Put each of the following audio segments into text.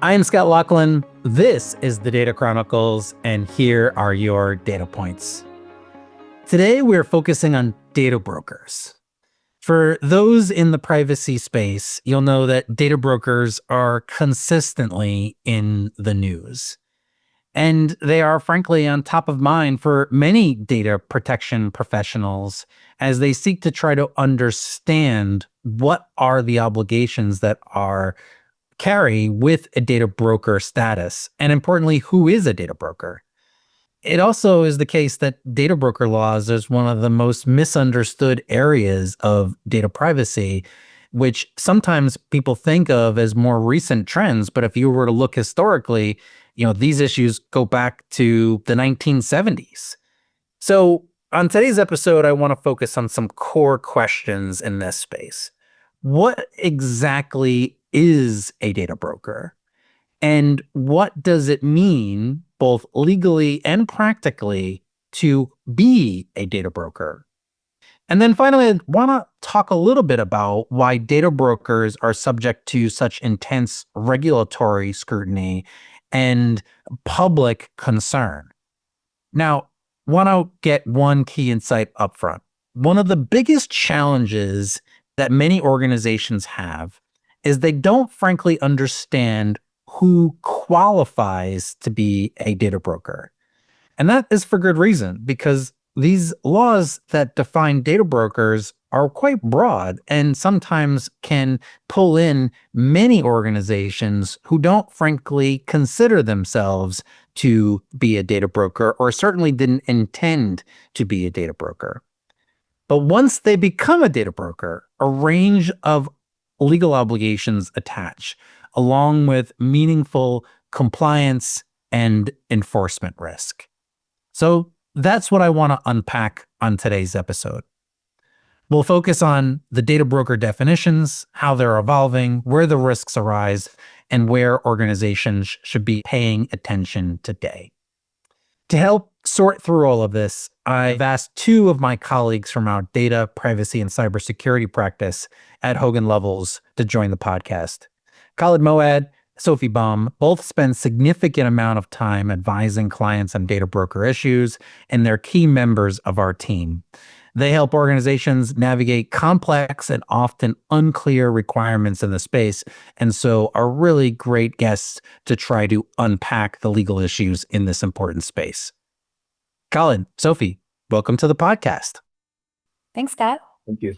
I am Scott Lachlan. This is the Data Chronicles, and here are your data points. Today, we're focusing on data brokers. For those in the privacy space, you'll know that data brokers are consistently in the news. And they are frankly on top of mind for many data protection professionals as they seek to try to understand what are the obligations that are carry with a data broker status, and importantly, who is a data broker. It also is the case that data broker laws is one of the most misunderstood areas of data privacy, which sometimes people think of as more recent trends. But if you were to look historically, these issues go back to the 1970s. So on today's episode, I want to focus on some core questions in this space. What exactly is a data broker? And what does it mean, both legally and practically, to be a data broker? And then finally, I want to talk a little bit about why data brokers are subject to such intense regulatory scrutiny and public concern. Now, want to get one key insight up front. One of the biggest challenges that many organizations have is they don't frankly understand who qualifies to be a data broker. And that is for good reason, because these laws that define data brokers are quite broad and sometimes can pull in many organizations who don't frankly consider themselves to be a data broker, or certainly didn't intend to be a data broker. But once they become a data broker, a range of legal obligations attach, along with meaningful compliance and enforcement risk. So that's what I want to unpack on today's episode. We'll focus on the data broker definitions, how they're evolving, where the risks arise, and where organizations should be paying attention today. To help sort through all of this, I've asked two of my colleagues from our data, privacy, and cybersecurity practice at Hogan Lovells to join the podcast. Khalid Moad, Sophie Baum both spend significant amount of time advising clients on data broker issues, and they're key members of our team. They help organizations navigate complex and often unclear requirements in the space, and so are really great guests to try to unpack the legal issues in this important space. Khalid, Sophie, welcome to the podcast. Thanks, Scott. Thank you.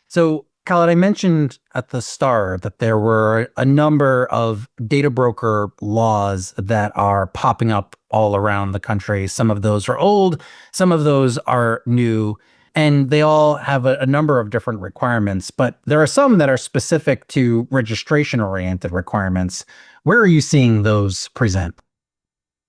So, Khalid, I mentioned at the start that there were a number of data broker laws that are popping up all around the country. Some of those are old, some of those are new, and they all have a number of different requirements. But there are some that are specific to registration-oriented requirements. Where are you seeing those present?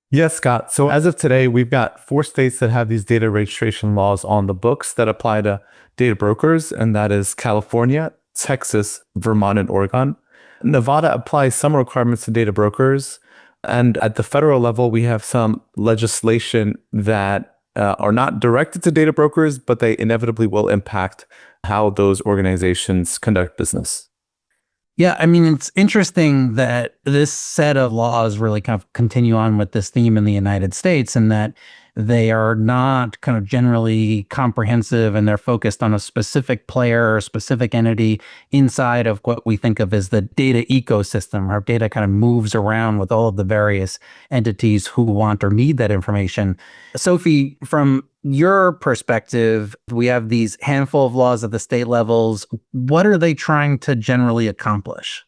Yes, Scott. So as of today, we've got 4 states that have these data registration laws on the books that apply to data brokers, and that is California, Texas, Vermont, and Oregon. Nevada applies some requirements to data brokers, and at the federal level, we have some legislation that are not directed to data brokers, but they inevitably will impact how those organizations conduct business. Yeah, I mean, it's interesting that this set of laws really kind of continue on with this theme in the United States, and that they are not kind of generally comprehensive, and they're focused on a specific player or specific entity inside of what we think of as the data ecosystem. Our data kind of moves around with all of the various entities who want or need that information. Sophie, from your perspective, we have these handful of laws at the state levels. What are they trying to generally accomplish?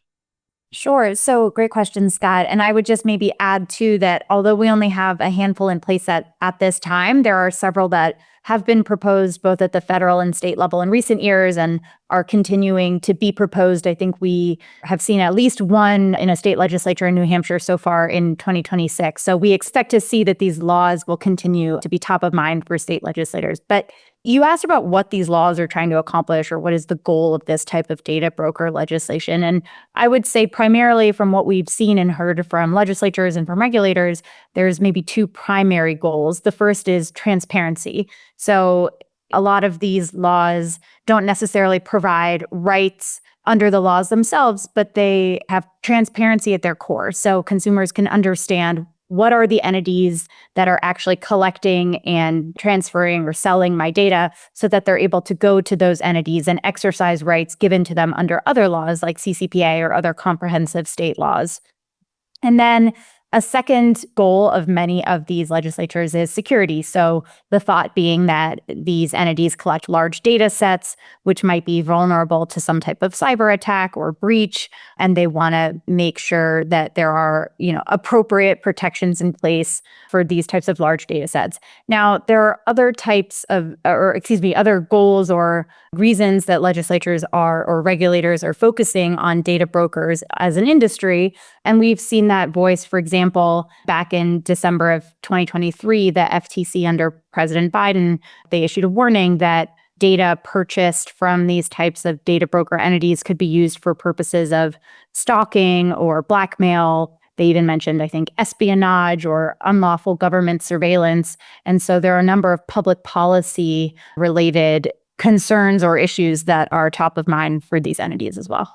Sure. So great question, Scott. And I would just maybe add too that although we only have a handful in place at this time, there are several that have been proposed both at the federal and state level in recent years and are continuing to be proposed. I think we have seen at least one in a state legislature in New Hampshire so far in 2026. So we expect to see that these laws will continue to be top of mind for state legislators. But you asked about what these laws are trying to accomplish, or what is the goal of this type of data broker legislation. And I would say primarily from what we've seen and heard from legislatures and from regulators, there's maybe 2 primary goals. The first is transparency. So A lot of these laws don't necessarily provide rights under the laws themselves, but they have transparency at their core. So consumers can understand what are the entities that are actually collecting and transferring or selling my data so that they're able to go to those entities and exercise rights given to them under other laws like CCPA or other comprehensive state laws. And then a second goal of many of these legislatures is security. So the thought being that these entities collect large data sets, which might be vulnerable to some type of cyber attack or breach, and they want to make sure that there are, appropriate protections in place for these types of large data sets. Now, there are other other goals or reasons that legislatures or regulators are focusing on data brokers as an industry. And we've seen that voice, for example, back in December of 2023, the FTC under President Biden, they issued a warning that data purchased from these types of data broker entities could be used for purposes of stalking or blackmail. They even mentioned, I think, espionage or unlawful government surveillance. And so there are a number of public policy related concerns or issues that are top of mind for these entities as well.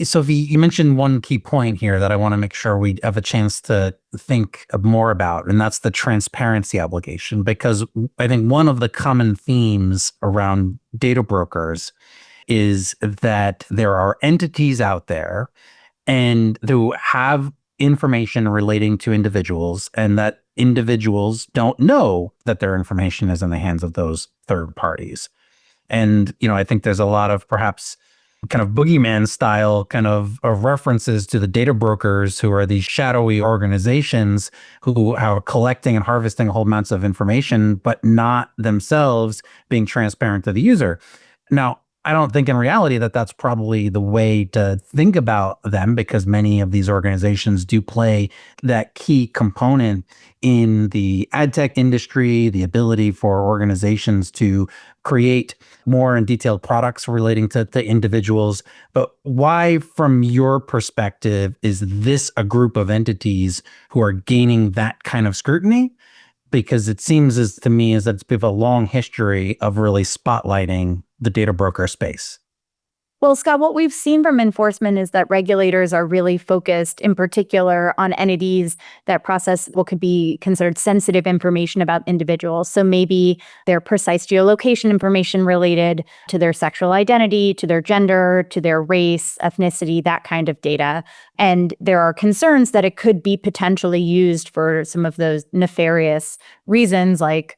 Sophie, you mentioned one key point here that I want to make sure we have a chance to think more about, and that's the transparency obligation, because I think one of the common themes around data brokers is that there are entities out there and who have information relating to individuals, and that individuals don't know that their information is in the hands of those third parties. And, I think there's a lot of perhaps kind of boogeyman style kind of references to the data brokers, who are these shadowy organizations who are collecting and harvesting whole amounts of information, but not themselves being transparent to the user. Now, I don't think in reality that that's probably the way to think about them, because many of these organizations do play that key component in the ad tech industry, the ability for organizations to create more and detailed products relating to individuals. But why, from your perspective, is this a group of entities who are gaining that kind of scrutiny? Because it seems to me as that we have a long history of really spotlighting the data broker space. Well, Scott, what we've seen from enforcement is that regulators are really focused in particular on entities that process what could be considered sensitive information about individuals. So maybe their precise geolocation information related to their sexual identity, to their gender, to their race, ethnicity, that kind of data. And there are concerns that it could be potentially used for some of those nefarious reasons like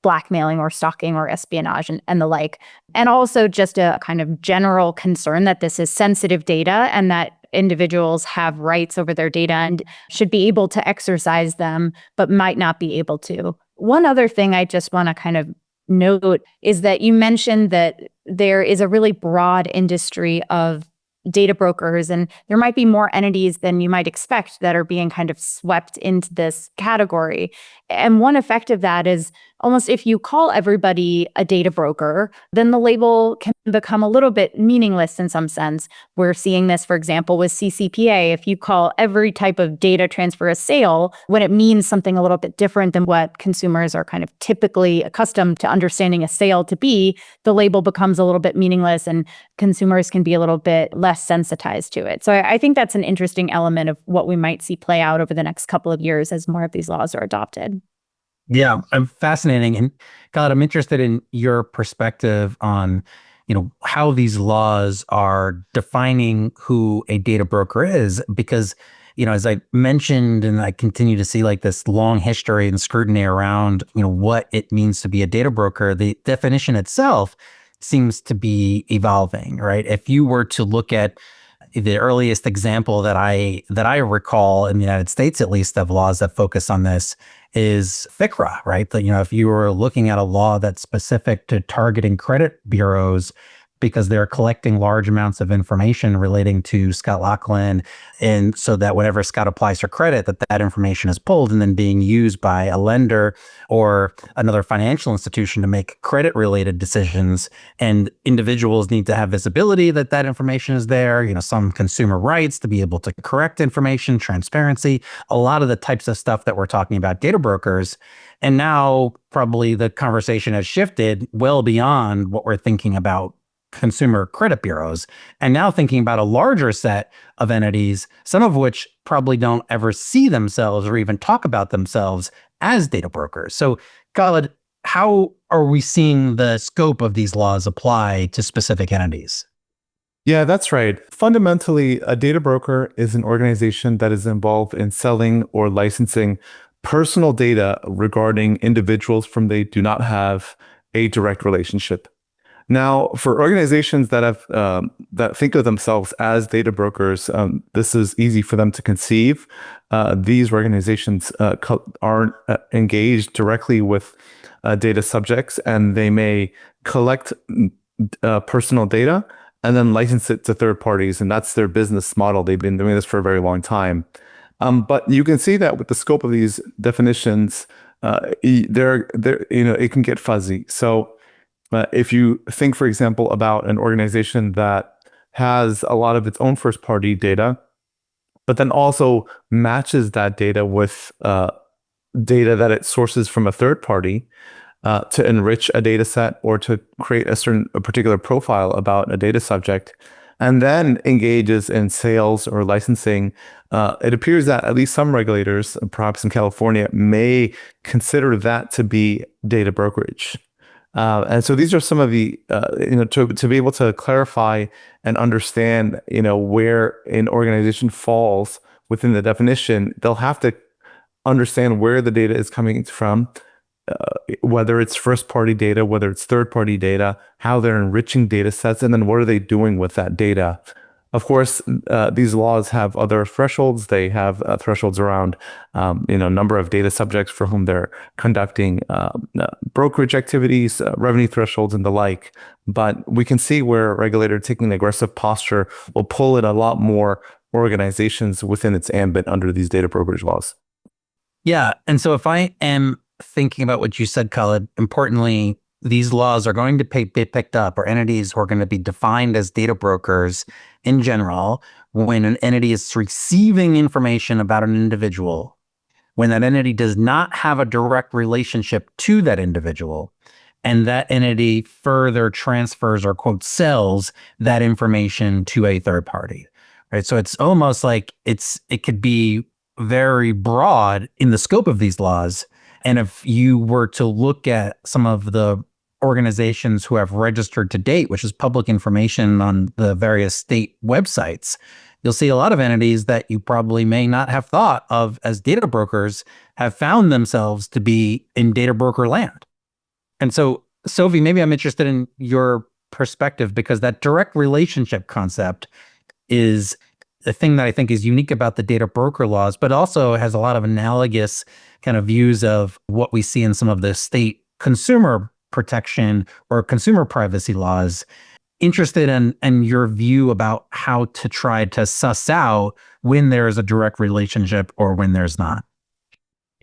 blackmailing or stalking or espionage and the like. And also just a kind of general concern that this is sensitive data and that individuals have rights over their data and should be able to exercise them, but might not be able to. One other thing I just want to kind of note is that you mentioned that there is a really broad industry of data brokers, and there might be more entities than you might expect that are being kind of swept into this category. And one effect of that is almost if you call everybody a data broker, then the label can become a little bit meaningless in some sense. We're seeing this, for example, with CCPA. If you call every type of data transfer a sale, when it means something a little bit different than what consumers are kind of typically accustomed to understanding a sale to be, the label becomes a little bit meaningless and consumers can be a little bit less sensitized to it. So I think that's an interesting element of what we might see play out over the next couple of years as more of these laws are adopted. Yeah, I'm fascinating. And God, I'm interested in your perspective on, how these laws are defining who a data broker is, because, as I mentioned, and I continue to see like this long history and scrutiny around, what it means to be a data broker, the definition itself seems to be evolving, right? If you were to look at the earliest example that I recall in the United States, at least, of laws that focus on this is FCRA, right? That, if you were looking at a law that's specific to targeting credit bureaus, because they're collecting large amounts of information relating to Scott Laughlin. And so that whenever Scott applies for credit, that information is pulled and then being used by a lender or another financial institution to make credit related decisions. And individuals need to have visibility that information is there, some consumer rights to be able to correct information, transparency, a lot of the types of stuff that we're talking about data brokers. And now probably the conversation has shifted well beyond what we're thinking about consumer credit bureaus, and now thinking about a larger set of entities, some of which probably don't ever see themselves or even talk about themselves as data brokers. So, Khaled, how are we seeing the scope of these laws apply to specific entities? Yeah, that's right. Fundamentally, a data broker is an organization that is involved in selling or licensing personal data regarding individuals from they do not have a direct relationship. Now, for organizations that have that think of themselves as data brokers, this is easy for them to conceive. These organizations aren't engaged directly with data subjects, and they may collect personal data and then license it to third parties, and that's their business model. They've been doing this for a very long time. But you can see that with the scope of these definitions, it can get fuzzy. So. If you think, for example, about an organization that has a lot of its own first-party data, but then also matches that data with data that it sources from a third party to enrich a data set or to create a particular profile about a data subject, and then engages in sales or licensing, it appears that at least some regulators, perhaps in California, may consider that to be data brokerage. And so these are some of the, to be able to clarify and understand, where an organization falls within the definition, they'll have to understand where the data is coming from, whether it's first-party data, whether it's third-party data, how they're enriching data sets, and then what are they doing with that data. Of course, these laws have other thresholds. They have thresholds around, number of data subjects for whom they're conducting brokerage activities, revenue thresholds, and the like. But we can see where a regulator taking an aggressive posture will pull in a lot more organizations within its ambit under these data brokerage laws. Yeah. And so if I am thinking about what you said, Khaled, importantly, these laws are going to be picked up, or entities who are going to be defined as data brokers in general, when an entity is receiving information about an individual, when that entity does not have a direct relationship to that individual, and that entity further transfers or quote sells that information to a third party, right? So it's almost like it could be very broad in the scope of these laws. And if you were to look at some of the organizations who have registered to date, which is public information on the various state websites, you'll see a lot of entities that you probably may not have thought of as data brokers have found themselves to be in data broker land. And so, Sophie, maybe I'm interested in your perspective, because that direct relationship concept is the thing that I think is unique about the data broker laws, but also has a lot of analogous kind of views of what we see in some of the state consumer protection or consumer privacy laws. Interested in your view about how to try to suss out when there is a direct relationship or when there's not.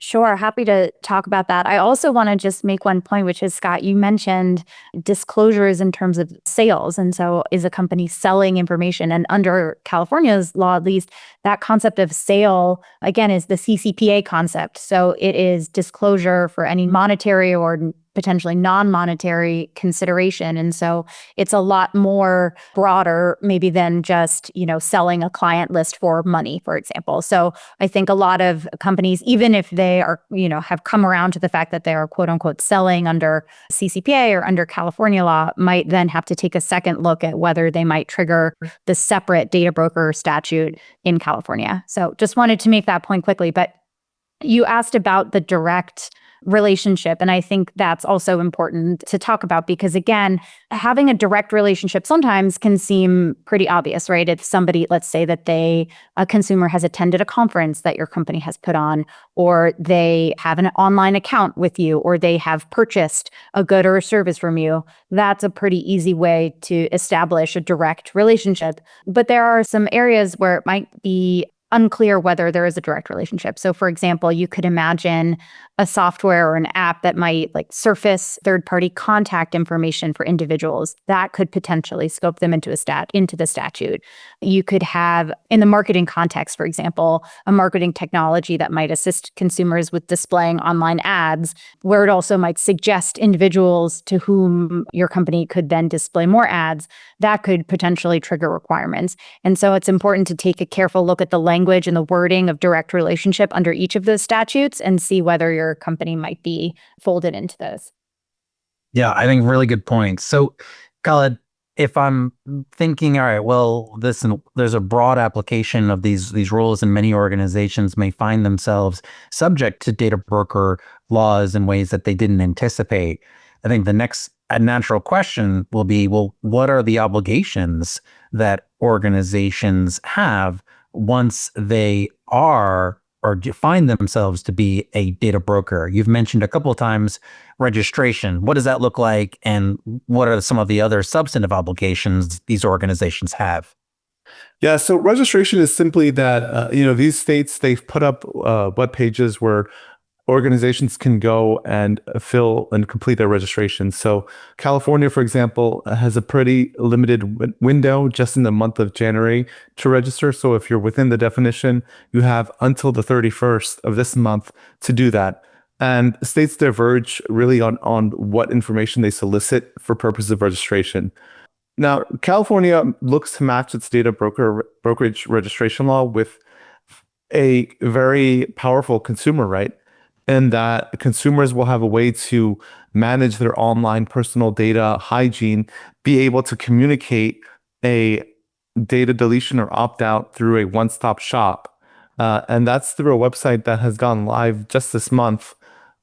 Sure, happy to talk about that. I also want to just make one point, which is, Scott, you mentioned disclosures in terms of sales. And so is a company selling information? And under California's law, at least, that concept of sale, again, is the CCPA concept. So it is disclosure for any monetary or potentially non-monetary consideration. And so it's a lot more broader maybe than just, selling a client list for money, for example. So I think a lot of companies, even if they are, have come around to the fact that they are quote unquote selling under CCPA or under California law, might then have to take a second look at whether they might trigger the separate data broker statute in California. So just wanted to make that point quickly. But you asked about the direct relationship. And I think that's also important to talk about because, again, having a direct relationship sometimes can seem pretty obvious, right? If somebody, let's say that a consumer has attended a conference that your company has put on, or they have an online account with you, or they have purchased a good or a service from you, that's a pretty easy way to establish a direct relationship. But there are some areas where it might be unclear whether there is a direct relationship. So for example, you could imagine a software or an app that might surface third-party contact information for individuals that could potentially scope them into the statute. You could have, in the marketing context, for example, a marketing technology that might assist consumers with displaying online ads, where it also might suggest individuals to whom your company could then display more ads. That could potentially trigger requirements. And so it's important to take a careful look at the language and the wording of direct relationship under each of those statutes and see whether your company might be folded into those. Yeah, I think really good points. So, Khaled, if I'm thinking, all right, well, there's a broad application of these rules, and many organizations may find themselves subject to data broker laws in ways that they didn't anticipate. I think the next natural question will be, well, what are the obligations that organizations have once they are or find themselves to be a data broker? You've mentioned a couple of times registration. What does that look like? And what are some of the other substantive obligations these organizations have? Yeah, so registration is simply that, these states, they've put up web pages where organizations can go and fill and complete their registration. So California, for example, has a pretty limited window just in the month of January to register. So if you're within the definition, you have until the 31st of this month to do that. And states diverge really on what information they solicit for purposes of registration. Now, California looks to match its brokerage registration law with a very powerful consumer right, and that consumers will have a way to manage their online personal data hygiene, be able to communicate a data deletion or opt-out through a one-stop shop. And that's through a website that has gone live just this month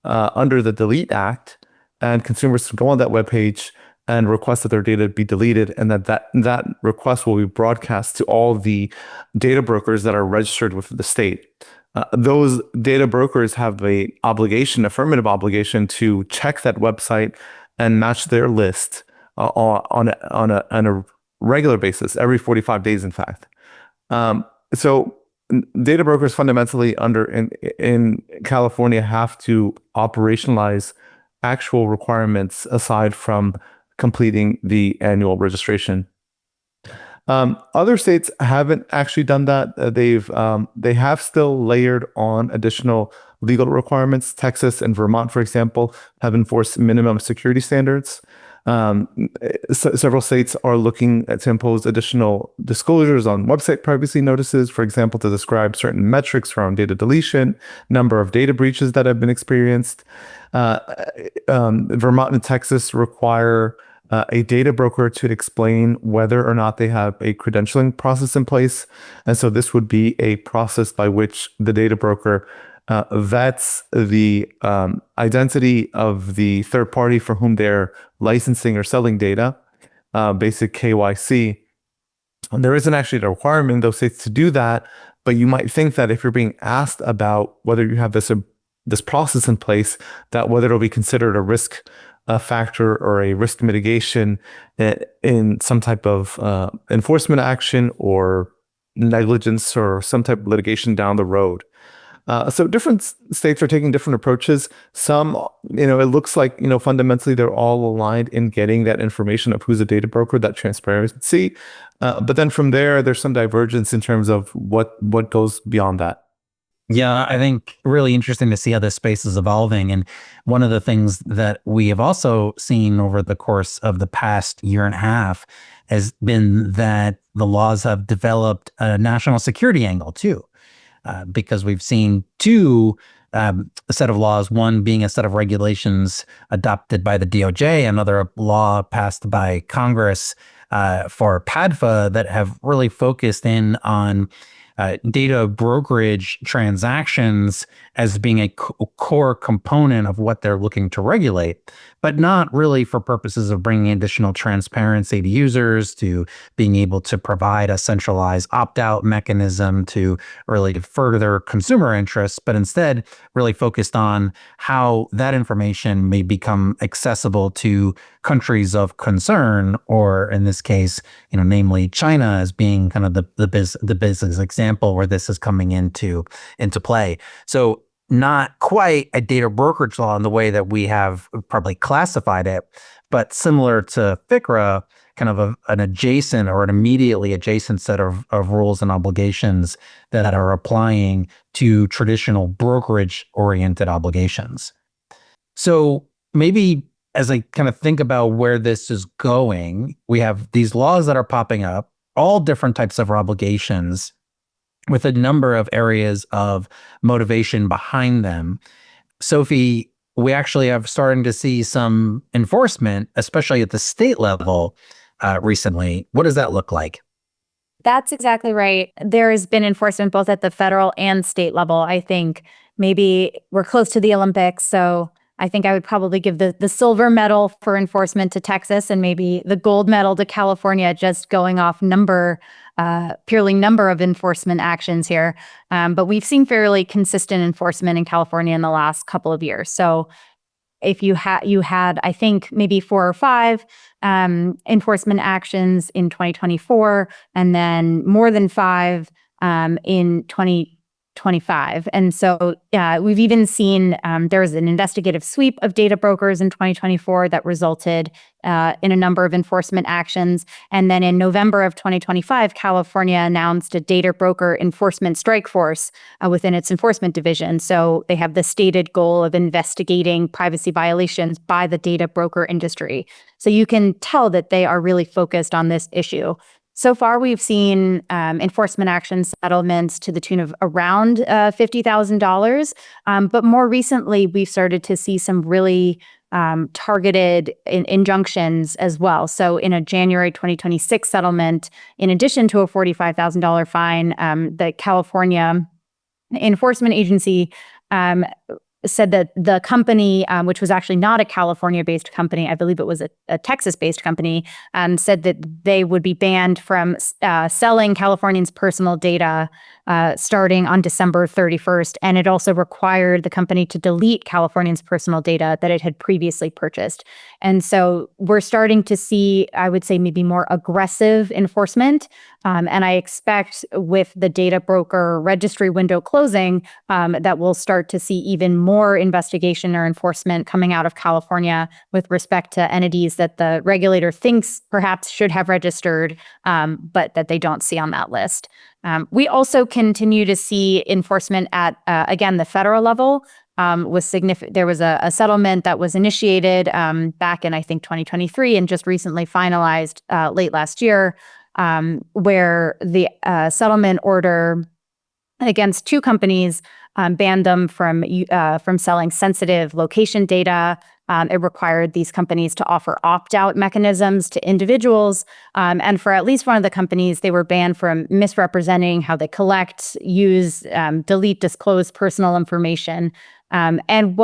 under the Delete Act. And consumers can go on that webpage and request that their data be deleted, and that request will be broadcast to all the data brokers that are registered with the state. Those data brokers have affirmative obligation to check that website and match their list on a regular basis, every 45 days, in fact. So data brokers fundamentally in California have to operationalize actual requirements aside from completing the annual registration. Other states haven't actually done that. They have still layered on additional legal requirements. Texas and Vermont, for example, have enforced minimum security standards. Several states are looking to impose additional disclosures on website privacy notices, for example, to describe certain metrics around data deletion, number of data breaches that have been experienced. Vermont and Texas require a data broker to explain whether or not they have a credentialing process in place. And so this would be a process by which the data broker vets the identity of the third party for whom they're licensing or selling data, basic KYC. And there isn't actually a requirement in those states to do that, but you might think that if you're being asked about whether you have this process in place, that whether it'll be considered a risk factor or a risk mitigation in some type of enforcement action or negligence or some type of litigation down the road. So different states are taking different approaches. Some, it looks like, fundamentally they're all aligned in getting that information of who's a data broker, that transparency. But then from there's some divergence in terms of what goes beyond that. Yeah, I think really interesting to see how this space is evolving. And one of the things that we have also seen over the course of the past year and a half has been that the laws have developed a national security angle too, because we've seen two a set of laws, one being a set of regulations adopted by the DOJ, another law passed by Congress for PADFA that have really focused in on data brokerage transactions as being a core component of what they're looking to regulate, but not really for purposes of bringing additional transparency to users, to being able to provide a centralized opt-out mechanism to really further consumer interests, but instead really focused on how that information may become accessible to countries of concern, or in this case, namely China as being kind of the business example where this is coming into play. So not quite a data brokerage law in the way that we have probably classified it, but similar to FCRA, kind of an adjacent or an immediately adjacent set of rules and obligations that are applying to traditional brokerage-oriented obligations. So maybe as I kind of think about where this is going, we have these laws that are popping up, all different types of obligations with a number of areas of motivation behind them. Sophie, we actually have starting to see some enforcement, especially at the state level recently. What does that look like? That's exactly right. There has been enforcement both at the federal and state level. I think maybe we're close to the Olympics, so I think I would probably give the silver medal for enforcement to Texas and maybe the gold medal to California, just going off purely number of enforcement actions here. But we've seen fairly consistent enforcement in California in the last couple of years. So if you had, I think, maybe 4 or 5 enforcement actions in 2024, and then more than 5 in 2025. And so we've even seen there was an investigative sweep of data brokers in 2024 that resulted in a number of enforcement actions. And then in November of 2025, California announced a data broker enforcement strike force within its enforcement division. So they have the stated goal of investigating privacy violations by the data broker industry. So you can tell that they are really focused on this issue. So far, we've seen enforcement action settlements to the tune of around $50,000. But more recently, we've started to see some really targeted injunctions as well. So in a January 2026 settlement, in addition to a $45,000 fine, the California Enforcement Agency said that the company, which was actually not a California-based company, I believe it was a Texas-based company, said that they would be banned from selling Californians' personal data starting on December 31st. And it also required the company to delete Californians' personal data that it had previously purchased. And so we're starting to see, I would say, maybe more aggressive enforcement. And I expect with the data broker registry window closing, that we'll start to see even more investigation or enforcement coming out of California with respect to entities that the regulator thinks perhaps should have registered, but that they don't see on that list. We also continue to see enforcement at, again, the federal level. Was significant. There was a settlement that was initiated back in, I think, 2023 and just recently finalized late last year, where the settlement order against 2 companies banned them from selling sensitive location data. It required these companies to offer opt-out mechanisms to individuals. And for at least one of the companies, they were banned from misrepresenting how they collect, use, delete, disclose personal information. And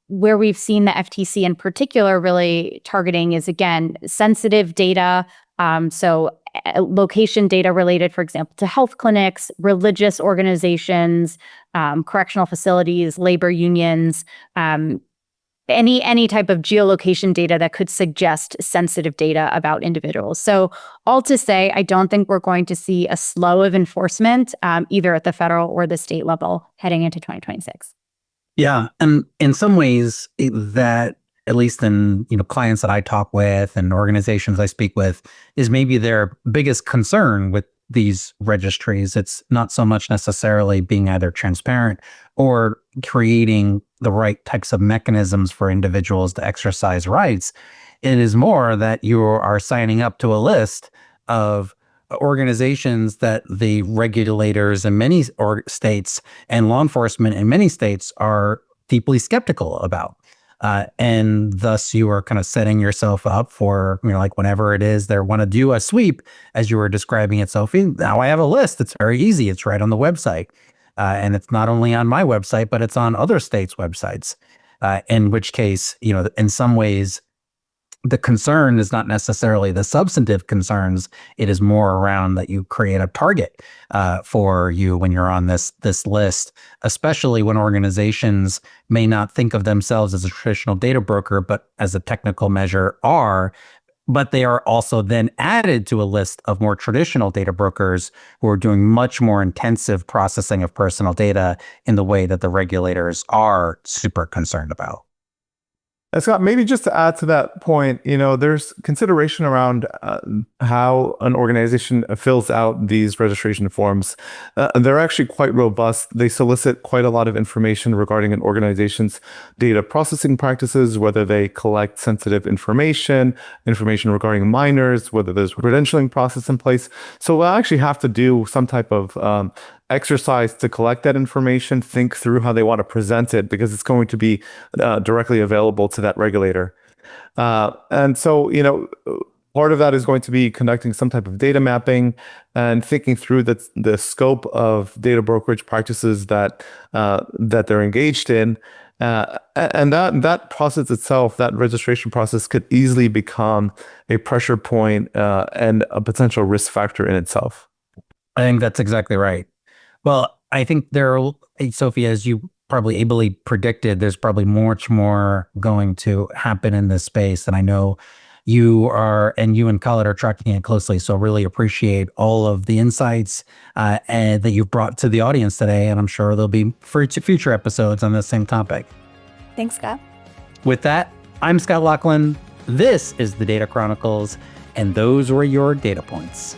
where we've seen the FTC in particular really targeting is, again, sensitive data. So location data related, for example, to health clinics, religious organizations, correctional facilities, labor unions, any type of geolocation data that could suggest sensitive data about individuals. So all to say, I don't think we're going to see a slow of enforcement either at the federal or the state level heading into 2026. Yeah. And in some ways that, at least in clients that I talk with and organizations I speak with, is maybe their biggest concern with these registries. It's not so much necessarily being either transparent or creating the right types of mechanisms for individuals to exercise rights. It is more that you are signing up to a list of organizations that the regulators in many states and law enforcement in many states are deeply skeptical about. And thus you are kind of setting yourself up for, like whenever it is they want to do a sweep, as you were describing it, Sophie. Now I have a list. It's very easy. It's right on the website. And it's not only on my website, but it's on other states' websites. In which case, in some ways, the concern is not necessarily the substantive concerns. It is more around that you create a target for you when you're on this list, especially when organizations may not think of themselves as a traditional data broker, but as a technical measure are. But they are also then added to a list of more traditional data brokers who are doing much more intensive processing of personal data in the way that the regulators are super concerned about. And Scott, maybe just to add to that point, there's consideration around how an organization fills out these registration forms. They're actually quite robust. They solicit quite a lot of information regarding an organization's data processing practices, whether they collect sensitive information regarding minors, whether there's a credentialing process in place. So we'll actually have to do some type of exercise to collect that information, think through how they want to present it, because it's going to be directly available to that regulator. And so, part of that is going to be conducting some type of data mapping and thinking through the scope of data brokerage practices that they're engaged in. And that process itself, that registration process, could easily become a pressure point and a potential risk factor in itself. I think that's exactly right. Well, I think Sophie, as you probably ably predicted, there's probably much more going to happen in this space. And I know you and Khaled are tracking it closely. So really appreciate all of the insights and that you've brought to the audience today. And I'm sure there'll be future episodes on the same topic. Thanks, Scott. With that, I'm Scott Laughlin. This is the Data Chronicles, and those were your data points.